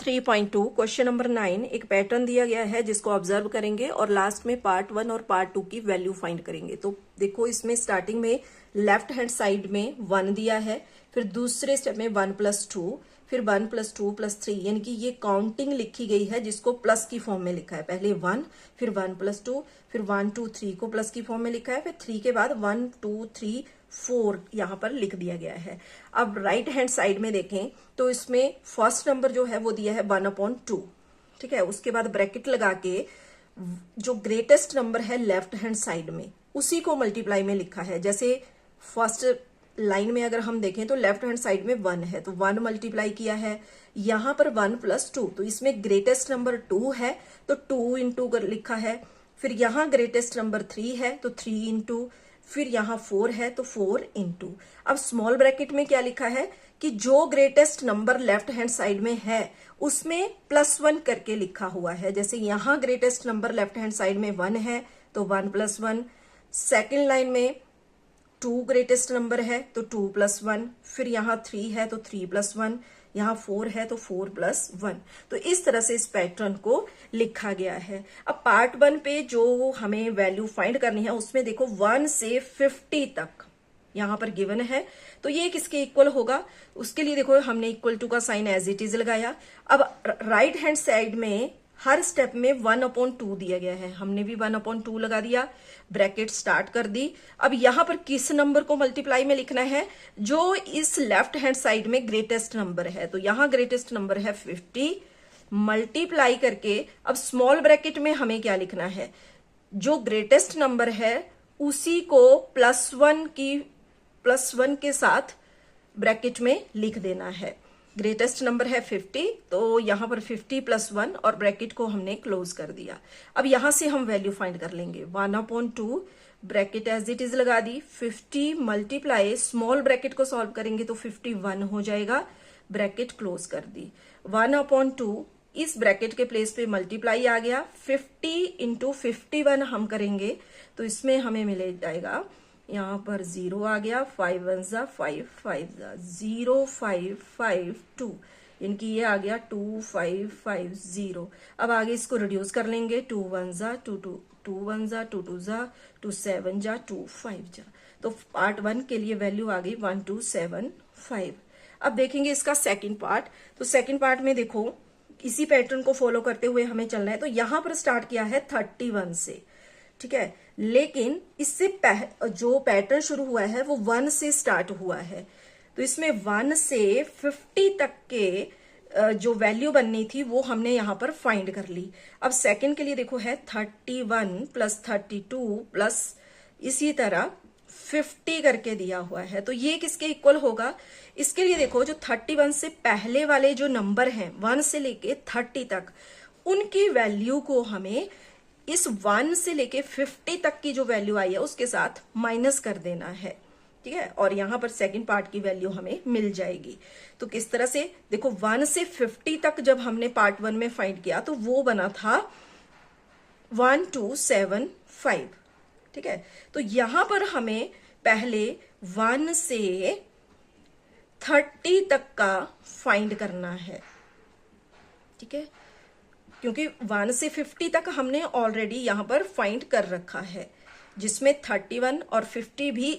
3.2 question number 9 एक pattern दिया गया है जिसको ऑब्जर्व करेंगे और लास्ट में पार्ट 1 और पार्ट 2 की वैल्यू फाइंड करेंगे। तो देखो इसमें स्टार्टिंग में लेफ्ट हैंड साइड में 1 दिया है, फिर दूसरे स्टेप में 1 + 2, फिर 1 + 2 + 3, यानी कि ये काउंटिंग लिखी गई है जिसको प्लस की फॉर्म में लिखा है। पहले 1, फिर 1 + 2, फिर 1 2 3 को प्लस की फॉर्म में लिखा है, फिर 3 के बाद 1 2 3 4 यहाँ पर लिख दिया गया है। अब राइट हैंड साइड में देखें तो इसमें फर्स्ट नंबर जो है वो दिया है 1/2, ठीक है। उसके बाद ब्रैकेट लगा के जो ग्रेटेस्ट नंबर है लेफ्ट हैंड साइड में उसी को मल्टीप्लाई में लिखा है। जैसे फर्स्ट लाइन में अगर हम देखें तो लेफ्ट हैंड साइड में 1 है तो 1 मल्टीप्लाई किया है, यहां पर 1 + 2, तो इसमें ग्रेटेस्ट नंबर 2 है तो 2 इंटू लिखा है। फिर यहाँ ग्रेटेस्ट नंबर 3 है तो 3 इंटू, फिर यहाँ 4 है तो 4 इंटू। अब स्मॉल ब्रैकेट में क्या लिखा है कि जो greatest number left hand side में है उसमें +1 करके लिखा हुआ है। जैसे यहाँ greatest number left hand side में 1 है तो 1 + 1, सेकेंड लाइन में 2 ग्रेटेस्ट नंबर है तो 2 + 1, फिर यहाँ 3 है तो 3 + 1, यहाँ 4 है तो 4 + 1। तो इस तरह से इस पैटर्न को लिखा गया है। अब पार्ट 1 पे जो हमें वैल्यू फाइंड करनी है उसमें देखो 1 से 50 तक यहाँ पर गिवन है, तो ये किसके इक्वल होगा उसके लिए देखो हमने इक्वल टू का साइन एज इट इज लगाया। अब राइट हैंड साइड में हर स्टेप में 1/2 दिया गया है, हमने भी 1/2 लगा दिया, ब्रैकेट स्टार्ट कर दी। अब यहां पर किस नंबर को मल्टीप्लाई में लिखना है, जो इस लेफ्ट हैंड साइड में ग्रेटेस्ट नंबर है, तो यहां ग्रेटेस्ट नंबर है 50 मल्टीप्लाई करके। अब स्मॉल ब्रैकेट में हमें क्या लिखना है, जो ग्रेटेस्ट नंबर है उसी को +1 के साथ ब्रैकेट में लिख देना है। ग्रेटेस्ट नंबर है 50 तो यहां पर 50 + 1 और ब्रैकेट को हमने क्लोज कर दिया। अब यहां से हम वैल्यू फाइंड कर लेंगे। 1/2 ब्रैकेट एज इट इज लगा दी, 50 मल्टीप्लाई स्मॉल ब्रैकेट को सॉल्व करेंगे तो 51 हो जाएगा, ब्रैकेट क्लोज कर दी। 1/2 इस ब्रैकेट के प्लेस पे मल्टीप्लाई आ गया, 50 × 51 हम करेंगे तो इसमें हमें मिल जाएगा, यहाँ पर 0 आ गया, 5 1 ज़ा 5 5 ज़ा 0 5 5 2, इनकी ये आ गया 2 5 5 0। अब आगे इसको रिड्यूस कर लेंगे, 2 1 ज़ा 2 2 2 1 ज़ा 2 2 ज़ा 2 7 ज़ा 2 5 ज़ा। तो पार्ट 1 के लिए वैल्यू आ गई 1275। अब देखेंगे इसका सेकंड पार्ट। तो सेकंड पार्ट में देखो इसी पैटर्न को फॉलो करते हुए हमें चलना है। तो यहां पर स्टार्ट किया है 31 से, ठीक है, लेकिन इससे जो पैटर्न शुरू हुआ है वो 1 से स्टार्ट हुआ है। तो इसमें 1 से 50 तक के जो वैल्यू बननी थी वो हमने यहां पर फाइंड कर ली। अब सेकंड के लिए देखो है 31 + 32 प्लस इसी तरह 50 करके दिया हुआ है, तो ये किसके इक्वल होगा। इसके लिए देखो जो 31 से पहले वाले जो नंबर हैं 1 से लेके 30 तक, उनकी वैल्यू को हमें इस 1 से लेके 50 तक की जो वैल्यू आई है उसके साथ माइनस कर देना है, ठीक है। और यहां पर सेकंड पार्ट की वैल्यू हमें मिल जाएगी। तो किस तरह से देखो 1 से 50 तक जब हमने पार्ट 1 में फाइंड किया तो वो बना था 1275, ठीक है। तो यहां पर हमें पहले 1 से 30 तक का फाइंड करना है, ठीक है, क्योंकि 1 से 50 तक हमने ऑलरेडी यहां पर फाइंड कर रखा है, जिसमें 31 और 50 भी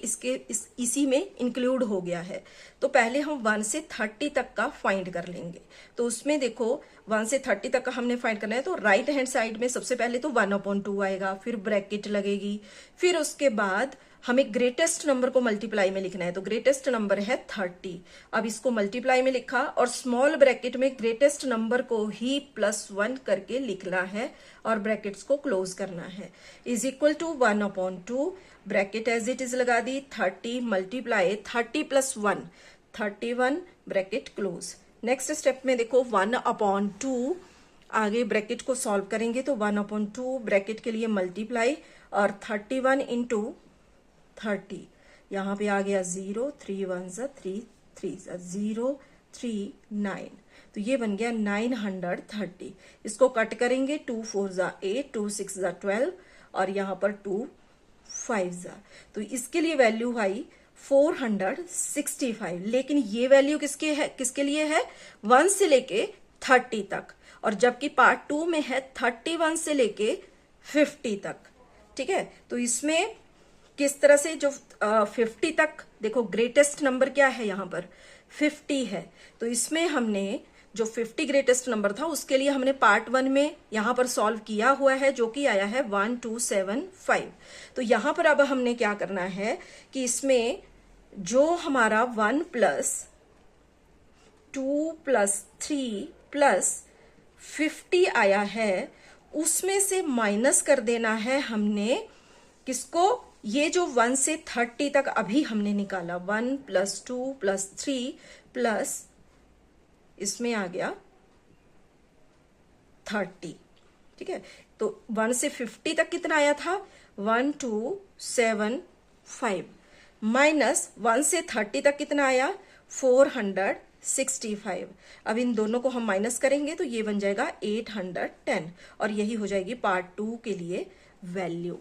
इसी में इंक्लूड हो गया है। तो पहले हम 1 से 30 तक का फाइंड कर लेंगे। तो उसमें देखो 1 से 30 तक का हमने फाइंड करना है, तो राइट हैंड साइड में सबसे पहले तो 1/2 आएगा, फिर ब्रैकेट लगेगी, फिर उसके बाद हमें ग्रेटेस्ट नंबर को मल्टीप्लाई में लिखना है। तो ग्रेटेस्ट नंबर है 30, अब इसको मल्टीप्लाई में लिखा और स्मॉल ब्रैकेट में ग्रेटेस्ट नंबर को ही +1 करके लिखना है और ब्रैकेट्स को क्लोज करना है। Is equal to 1/2 bracket as it is लगा दी, 30 multiply 30 + 1 31 bracket close. Next step में देखो 1/2 आगे ब्रैकेट को सॉल्व करेंगे तो 1/2 ब्रैकेट के लिए मल्टीप्लाई और 31 × 30, यहाँ पे आ गया 0 3 1 ज़ा 3 3 ज़ा 0 3 9, तो ये बन गया 930। इसको कट करेंगे, 2 4 ज़ा 8 2 6 ज़ा 12 और यहाँ पर 2 5 ज़ा, तो इसके लिए वैल्यू आई 465। लेकिन ये वैल्यू किसके लिए है, 1 से लेके 30 तक, और जबकि पार्ट 2 में है 31 से लेके 50 तक। ठीक है, तो इसमें किस तरह से जो 50 तक, देखो ग्रेटेस्ट नंबर क्या है यहाँ पर 50 है, तो इसमें हमने जो 50 ग्रेटेस्ट नंबर था उसके लिए हमने पार्ट 1 में यहां पर सॉल्व किया हुआ है, जो कि आया है 1275। तो यहां पर अब हमने क्या करना है कि इसमें जो हमारा 1 प्लस 2 प्लस 3 प्लस 50 आया है उसमें से माइनस कर देना है हमने किसको, ये जो 1 से 30 तक अभी हमने निकाला, 1 प्लस 2 प्लस 3 प्लस इसमें आ गया 30। ठीक है, तो 1 से 50 तक कितना आया था 1275 माइनस 1 से 30 तक कितना आया 465। अब इन दोनों को हम माइनस करेंगे तो ये बन जाएगा 810, और यही हो जाएगी पार्ट 2 के लिए वैल्यू।